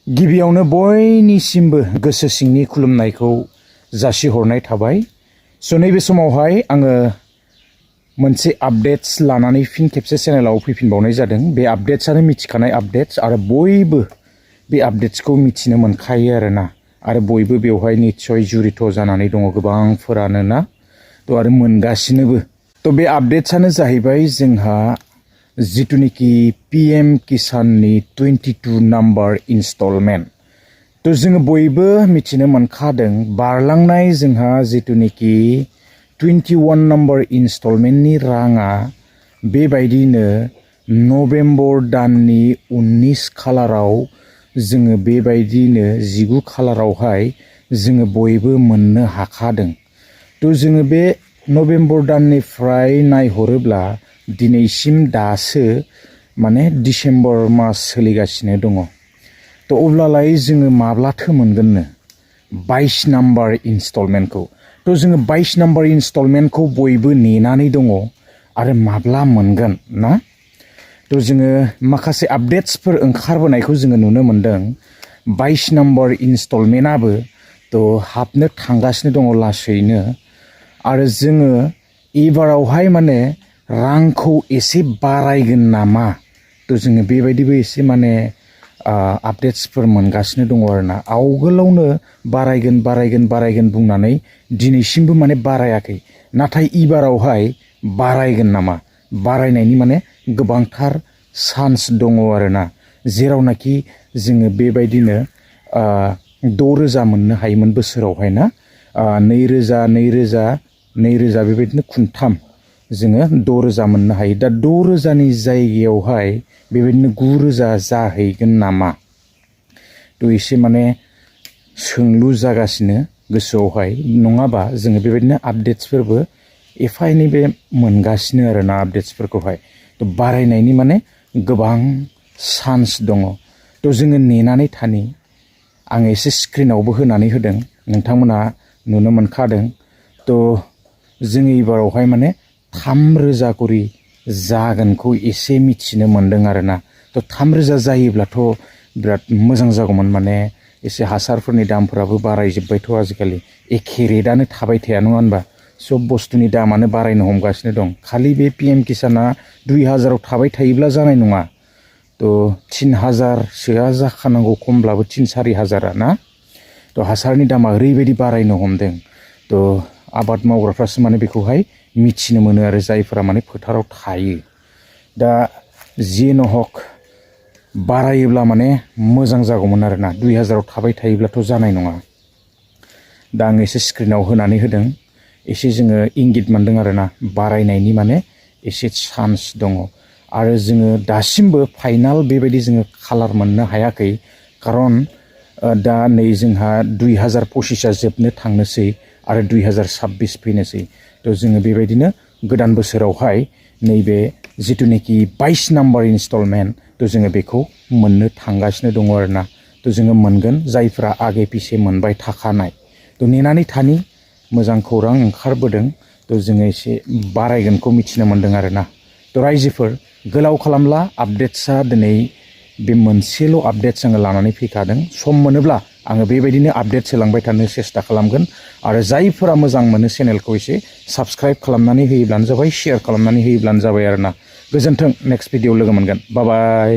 गिबियावनो बयनिसिमबो गोसो सिंनि खुलुमनायखौ जासिहरनाय थाबाय। स' नैबे समावहाय आङो मोनसे आपडेट्स लानानै फिन खेबसे चेनेलाव फैफिनबावनाय जादों। बे आपडेट्सआनो मिथिखानाय आपडेट्स आरो बयबो बे आपडेट्सखौ मिथिनो मोनखायो आरोना, आरो बयबो बेवहाय निस्सय जुरित जानानै दङ गोबांफोरानो ना, थ' आरो मोनगासिनोबो। थ' बे आपडेट्सआनो जाहैबाय जोंहा जिथुनिखि PM किसाननि 22 नाम्बार इनस्टलमेन्ट। थ' जोङो बयबो मिथिनो मोनखादों बारलांनाय जोंहा जिथुनिखि 21 नाम्बार इनस्टलमेन्टनि राङा बेबायदिनो नभेम्बर दाननि 19 खालाराव जोङो बेबायदिनो 19 खालारावहाय जोङो बयबो मोननो हाखादों। थ' जोङो बे नभेम्बर दाननिफ्राय नायहरोब्ला दिनैसिम दासो माने डिसेम्बर मास सोलिगासिनो दङ। थ' अब्लालाय जोङो माब्लाथो मोनगोननो 22 नाम्बार इनस्टलमेन्टखौ? थ' जोङो 22 नाम्बार इनस्टलमेन्टखौ बयबो नेनानै दङ आरो माब्ला मोनगोन ना? थ' जोङो माखासे आपडेट्सफोर ओंखारबोनायखौ जोङो नुनो मोनदों। 22 नाम्बार इनस्टलमेन्टआबो थ' हाबनो थांगासिनो दङ लासैनो, आरो जोङो एबारावहाय माने रांखौ एसे बारायगोन नामा? थ' जोङो बेबायदिबो एसे माने आपडेट्सफोर मोनगासिनो दङ आरोना। आवगोलावनो बारायगोन बुंनानै दिनैसिमबो माने बारायाखै, नाथाय एबारावहाय बारायगोन नामा? बारायनायनि माने गोबांथार चान्स दङ आरोना, जेरावनाखि जोङो बेबायदिनो 6,000 मोननो हायोमोन बोसोरावहाय ना, 2,000 बेबायदिनो खुनथाम जोङो 6,000 मोननो हायो। दा 6,000नि जायगायावहाय बेबायदिनो 9,000 जाहैगोन नामा? थ' एसे माने सोंलु जागासिनो गोसोआवहाय। नङाबा जोङो बेबायदिनो आपडेट्सफोरबो एफा एनै बे मोनगासिनो आरोना आपडेट्सफोरखौहाय। थ' बारायनायनि माने गोबां चान्स दङ। थ' जोङो नेनानै थानि। आङो एसे स्क्रिनावबो होनानै होदों, नोंथांमोना नुनो मोनखादों। थ' जोङो एबारावहाय माने 3,000 करि जागोनखौ एसे मिथिनो मोनदों आरोना। थ' 3,000 जायोब्लाथ' बिराद मोजां जागौमोन। माने एसे हासारफोरनि दामफोराबो बारायजोब्बायथ' आजिखालि एखे रेटआनो थाबाय थाया, नङा होनबा? सब बुस्थुनि दामानो बारायनो हमगासिनो दं। खालि बे PM किसाना 2,000आव थाबाय थायोब्ला जानाय नङा। थ' 3,000सोआ जाखानांगौ, खमब्लाबो 3,000-4,000 ना। थ' हासारनि दामा ओरैबायदि बारायनो हमदों। थ' आबाद मावग्राफ्रासो माने बेखौहाय मिथिनो मोनो आरो, जायफोरा माने फोथाराव थायो। दा जियेनो हक बारायोब्ला माने मोजां जागौमोन आरोना। 2,000आव थाबाय थायोब्लाथ' जानाय नङा। दा आं एसे स्क्रिनाव होनानै होदों, एसे जोङो इंगित मोनदों आरोना बारायनायनि माने एसे चान्स दङ। आरो जोङो दासिमबो फाइनाल बेबायदि जोङो खालार मोननो हायाखै, खारन दा नै जोंहा 2025आ जोबनो थांनोसै आरो 2026 फैनोसै। थ' जोङो बेबायदिनो गोदान बोसोरावहाय नैबे जिथुनाखि 22 नाम्बार इनस्टलमेन्ट, थ' जोङो बेखौ मोननो थांगासिनो दङ आरोना। थ' जोङो मोनगोन जायफ्रा आगे पिसे मोनबाय थाखानाय। थ' नेनानै थानि, मोजां खौरां ओंखारबोदों। थ' जोङो एसे बारायगोनखौ मिथिनो मोनदों आरोना। थ' रायजोफोर गोलाव खालामला, आपडेट्सआ दिनै बे मोनसेल' आपडेट्स आङो लानानै फैखादों। सम मोनोब्ला आङो बेबायदिनो आपडेट्स होलांबाय थानो सेस्था खालामगोन। आरो जायफोरा मोजां मोनो चेनेलखौ एसे साबस्क्राइब खालामनानै होयोब्लानो जाबाय, शेयार खालामनानै होयोब्लानो जाबाय आरोना। गोजोन्थों, नेक्स्ट भिडिअ लोगो मोनगोन। बाय बाय।